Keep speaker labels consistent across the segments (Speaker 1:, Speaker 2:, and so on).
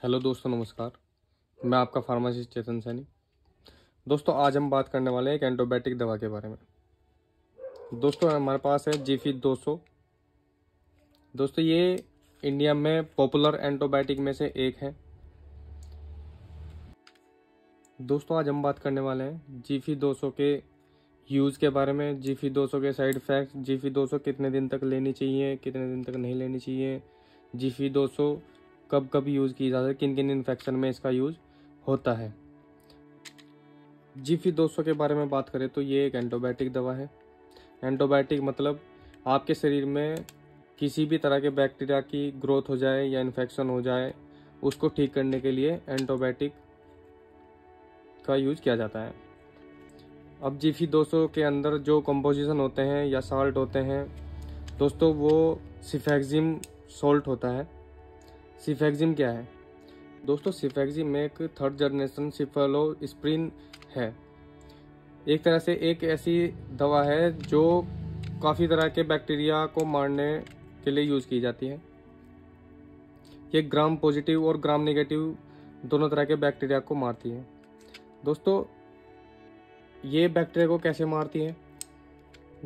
Speaker 1: Hello दोस्तों, नमस्कार। मैं आपका फार्मासिस्ट चेतन सैनी। दोस्तों, आज हम बात करने वाले हैं एक एंटीबायोटिक दवा के बारे में। दोस्तों, हमारे पास है जीफी 200। दोस्तों, ये इंडिया में पॉपुलर एंटीबायोटिक में से एक है। दोस्तों, आज हम बात करने वाले हैं जीफी 200 के यूज़ के बारे में, जीफी 200 के साइड इफ़ेक्ट्स, जीफी 200 कितने दिन तक लेनी चाहिए, कितने दिन तक नहीं लेनी चाहिए, जीफी 200 कब कब यूज़ की जाती है, किन किन इन्फेक्शन में इसका यूज़ होता है। जीफी 200 के बारे में बात करें तो ये एक एंटीबायोटिक दवा है। एंटीबायोटिक मतलब आपके शरीर में किसी भी तरह के बैक्टीरिया की ग्रोथ हो जाए या इन्फेक्शन हो जाए, उसको ठीक करने के लिए एंटीबायोटिक का यूज किया जाता है। अब जीफी 200 के अंदर जो कंपोजिशन होते हैं या साल्ट होते हैं दोस्तों, वो सिफेक्जिम सॉल्ट होता है। सिफेक्जिम क्या है दोस्तों? सिफेक्जिम एक थर्ड जनरेशन सिफेलोस्प्रिन है। एक तरह से एक ऐसी दवा है जो काफ़ी तरह के बैक्टीरिया को मारने के लिए यूज़ की जाती है। ये ग्राम पॉजिटिव और ग्राम नेगेटिव दोनों तरह के बैक्टीरिया को मारती है। दोस्तों, ये बैक्टीरिया को कैसे मारती है?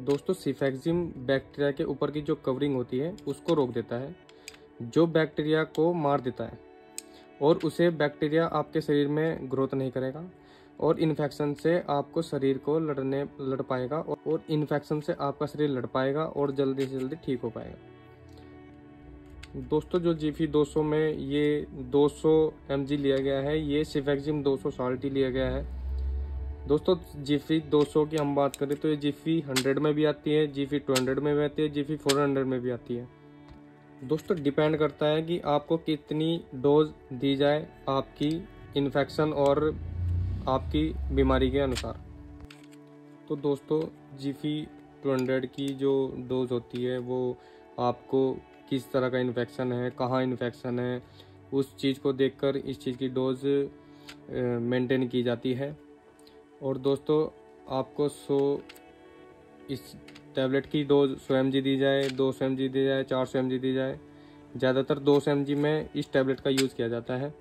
Speaker 1: दोस्तों, सिफेक्जिम बैक्टीरिया के ऊपर की जो कवरिंग होती है उसको रोक देता है, जो बैक्टीरिया को मार देता है, और उसे बैक्टीरिया आपके शरीर में ग्रोथ नहीं करेगा और इन्फेक्शन से आपको शरीर को लड़ पाएगा और इन्फेक्शन से आपका शरीर लड़ पाएगा और जल्दी से जल्दी ठीक हो पाएगा। दोस्तों, जो जीफी 200 में ये 200 mg लिया गया है, ये सिफेक्जिम 200 साल्ट ही लिया गया है। दोस्तों, जीफी 200 की हम बात करें तो ये जीफी 100 में भी आती है, जीफी 200 में भी आती है, जीफी 400 में भी आती है। दोस्तों, डिपेंड करता है कि आपको कितनी डोज दी जाए आपकी इन्फेक्शन और आपकी बीमारी के अनुसार। तो दोस्तों, जीफी 200 की जो डोज होती है वो आपको किस तरह का इन्फेक्शन है, कहाँ इन्फेक्शन है, उस चीज़ को देखकर इस चीज़ की डोज मेंटेन की जाती है। और दोस्तों, आपको इस टैबलेट की डोज 100 mg दी जाए, 200 mg दी जाए, 400 mg दी जाए। ज़्यादातर 200 mg में इस टैबलेट का यूज़ किया जाता है।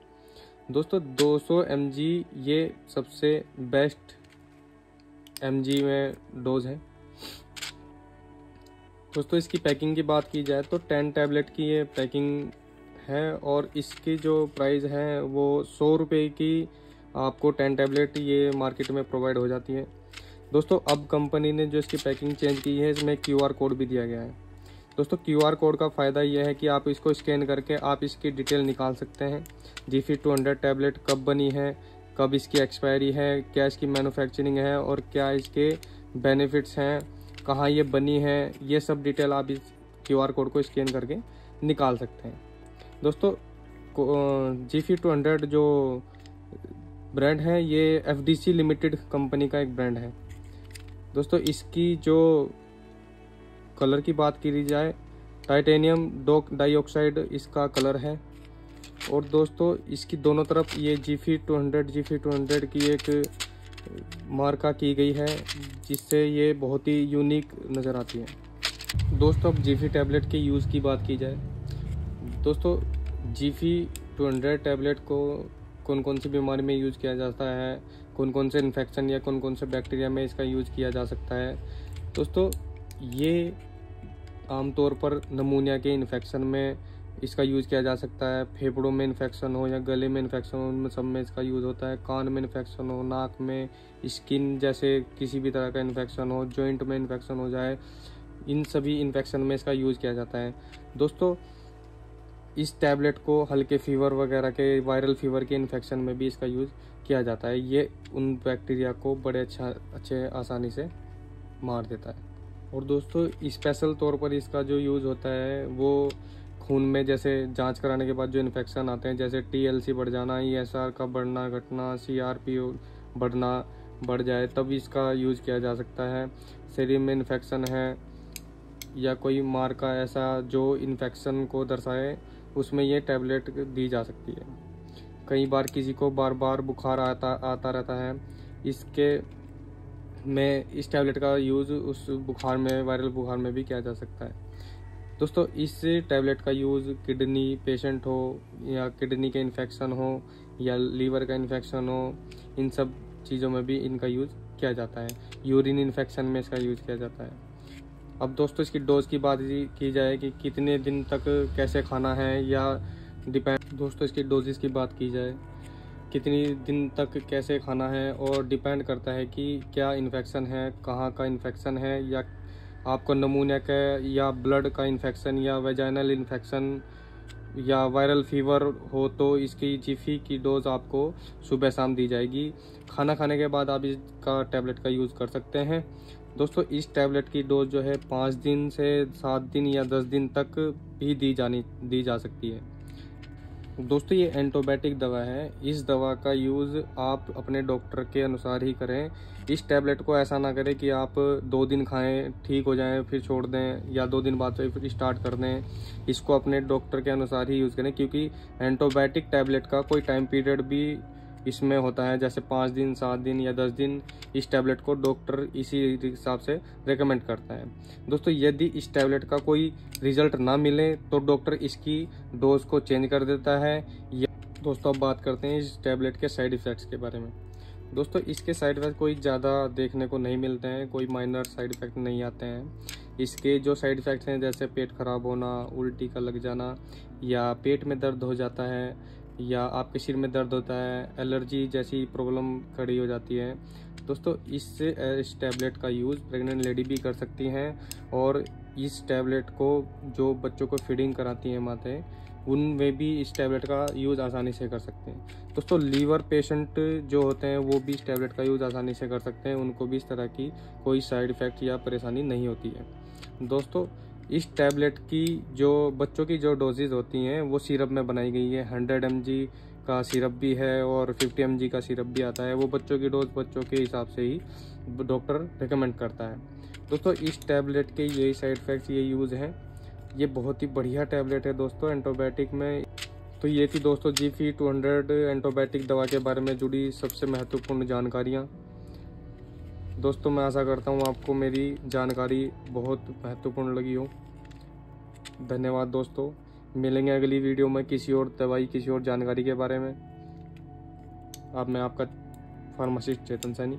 Speaker 1: दोस्तों, 200 mg ये सबसे बेस्ट mg में डोज है। दोस्तों, इसकी पैकिंग की बात की जाए तो 10 टैबलेट की ये पैकिंग है और इसकी जो प्राइस है वो 100 रुपये की आपको 10 टैबलेट ये मार्केट में प्रोवाइड हो जाती है। दोस्तों, अब कंपनी ने जो इसकी पैकिंग चेंज की है, इसमें QR कोड भी दिया गया है। दोस्तों, QR कोड का फ़ायदा यह है कि आप इसको स्कैन करके आप इसकी डिटेल निकाल सकते हैं। जीफी 200 टैबलेट कब बनी है, कब इसकी एक्सपायरी है, क्या इसकी मैन्युफैक्चरिंग है और क्या इसके बेनिफिट्स हैं, कहाँ ये बनी है, ये सब डिटेल आप इस QR कोड को स्कैन करके निकाल सकते हैं। दोस्तों, जीफी 200 जो ब्रांड है ये FDC लिमिटेड कंपनी का एक ब्रांड है। दोस्तों, इसकी जो कलर की बात की जाए, टाइटेनियम डाइऑक्साइड इसका कलर है। और दोस्तों, इसकी दोनों तरफ ये जीफी 200 की एक मार्का की गई है, जिससे ये बहुत ही यूनिक नज़र आती है। दोस्तों, अब जीफी टैबलेट के यूज़ की बात की जाए, दोस्तों जीफी 200 टैबलेट को कौन कौन सी बीमारी में यूज़ किया जाता है, कौन कौन से इन्फेक्शन या कौन कौन से बैक्टीरिया में इसका यूज़ किया जा सकता है। दोस्तों, ये आमतौर पर नमूनिया के इन्फेक्शन में इसका यूज़ किया जा सकता है। फेफड़ों में इन्फेक्शन हो या गले में इन्फेक्शन हो, उनमें सब में इसका यूज़ होता है। कान में इन्फेक्शन हो, नाक में, स्किन जैसे किसी भी तरह का इन्फेक्शन हो, जॉइंट में इन्फेक्शन हो जाए, इन सभी इन्फेक्शन में इसका यूज़ किया जाता है। दोस्तों, इस टैबलेट को हल्के फीवर वगैरह के, वायरल फीवर के इन्फेक्शन में भी इसका यूज़ किया जाता है। ये उन बैक्टीरिया को बड़े अच्छे आसानी से मार देता है। और दोस्तों, स्पेशल तौर पर इसका जो यूज़ होता है वो खून में जैसे जांच कराने के बाद जो इन्फेक्शन आते हैं, जैसे TLC बढ़ जाना, ESR का बढ़ना घटना, CRP बढ़ जाए, तब इसका यूज़ किया जा सकता है। शरीर में इन्फेक्शन है या कोई मार का ऐसा जो इन्फेक्शन को दर्शाए, उसमें ये टैबलेट दी जा सकती है। कई बार किसी को बार बार बुखार आता रहता है, इस टैबलेट का यूज़ उस बुखार में, वायरल बुखार में भी किया जा सकता है। दोस्तों इस टैबलेट का यूज़ किडनी पेशेंट हो या किडनी के इन्फेक्शन हो या लीवर का इन्फेक्शन हो, इन सब चीज़ों में भी इनका यूज़ किया जाता है। यूरिन इन्फेक्शन में इसका यूज़ किया जाता है। अब दोस्तों इसकी डोज की बात की जाए कि कितने दिन तक कैसे खाना है, या दोस्तों इसकी डोजेस की बात की जाए कितनी दिन तक कैसे खाना है, और डिपेंड करता है कि क्या इन्फेक्शन है, कहाँ का इन्फेक्शन है, या आपको नमूनिया का या ब्लड का इन्फेक्शन या वेजाइनल इन्फेक्शन या वायरल फीवर हो, तो इसकी जीफी की डोज़ आपको सुबह शाम दी जाएगी। खाना खाने के बाद आप इसका टैबलेट का यूज़ कर सकते हैं। दोस्तों इस टैबलेट की डोज जो है 5 दिन से 7 दिन या 10 दिन तक भी दी जा सकती है। दोस्तों ये एंटीबायोटिक दवा है। इस दवा का यूज़ आप अपने डॉक्टर के अनुसार ही करें। इस टैबलेट को ऐसा ना करें कि आप 2 दिन खाएं, ठीक हो जाएं, फिर छोड़ दें, या 2 दिन बाद फिर स्टार्ट कर दें। इसको अपने डॉक्टर के अनुसार ही यूज़ करें, क्योंकि एंटीबायोटिक टैबलेट का कोई टाइम पीरियड भी इसमें होता है, जैसे 5 दिन, 7 दिन या 10 दिन। इस टैबलेट को डॉक्टर इसी हिसाब से रेकमेंड करता है। दोस्तों यदि इस टैबलेट का कोई रिजल्ट ना मिले तो डॉक्टर इसकी डोज को चेंज कर देता है। या दोस्तों अब बात करते हैं इस टैबलेट के साइड इफ़ेक्ट्स के बारे में। दोस्तों इसके साइड इफ़ेक्ट कोई ज़्यादा देखने को नहीं मिलते हैं, कोई माइनर साइड इफ़ेक्ट नहीं आते हैं। इसके जो साइड इफ़ेक्ट्स हैं, जैसे पेट खराब होना, उल्टी का लग जाना, या पेट में दर्द हो जाता है, या आपके सिर में दर्द होता है, एलर्जी जैसी प्रॉब्लम खड़ी हो जाती है। दोस्तों इस टैबलेट का यूज़ प्रेग्नेंट लेडी भी कर सकती हैं, और इस टैबलेट को जो बच्चों को फीडिंग कराती हैं माताएं, उनमें भी इस टैबलेट का यूज़ आसानी से कर सकते हैं। दोस्तों लीवर पेशेंट जो होते हैं वो भी इस टैबलेट का यूज़ आसानी से कर सकते हैं, उनको भी इस तरह की कोई साइड इफ़ेक्ट या परेशानी नहीं होती है। दोस्तों इस टैबलेट की जो बच्चों की जो डोजेज होती हैं वो सिरप में बनाई गई है। 100 mg का सिरप भी है और 50 mg का सिरप भी आता है। वो बच्चों की डोज बच्चों के हिसाब से ही डॉक्टर रिकमेंड करता है। दोस्तों इस टैबलेट के यही साइड इफ़ेक्ट्स, ये यूज़ हैं। ये बहुत ही बढ़िया टैबलेट है दोस्तों एंटीबायोटिक में। तो ये थी दोस्तों GP200 एंटीबायोटिक दवा के बारे में जुड़ी सबसे महत्वपूर्ण जानकारियाँ। दोस्तों मैं आशा करता हूँ आपको मेरी जानकारी बहुत महत्वपूर्ण लगी हो। धन्यवाद दोस्तों। मिलेंगे अगली वीडियो में किसी और दवाई, किसी और जानकारी के बारे में। अब मैं आपका फार्मासिस्ट चेतन सैनी।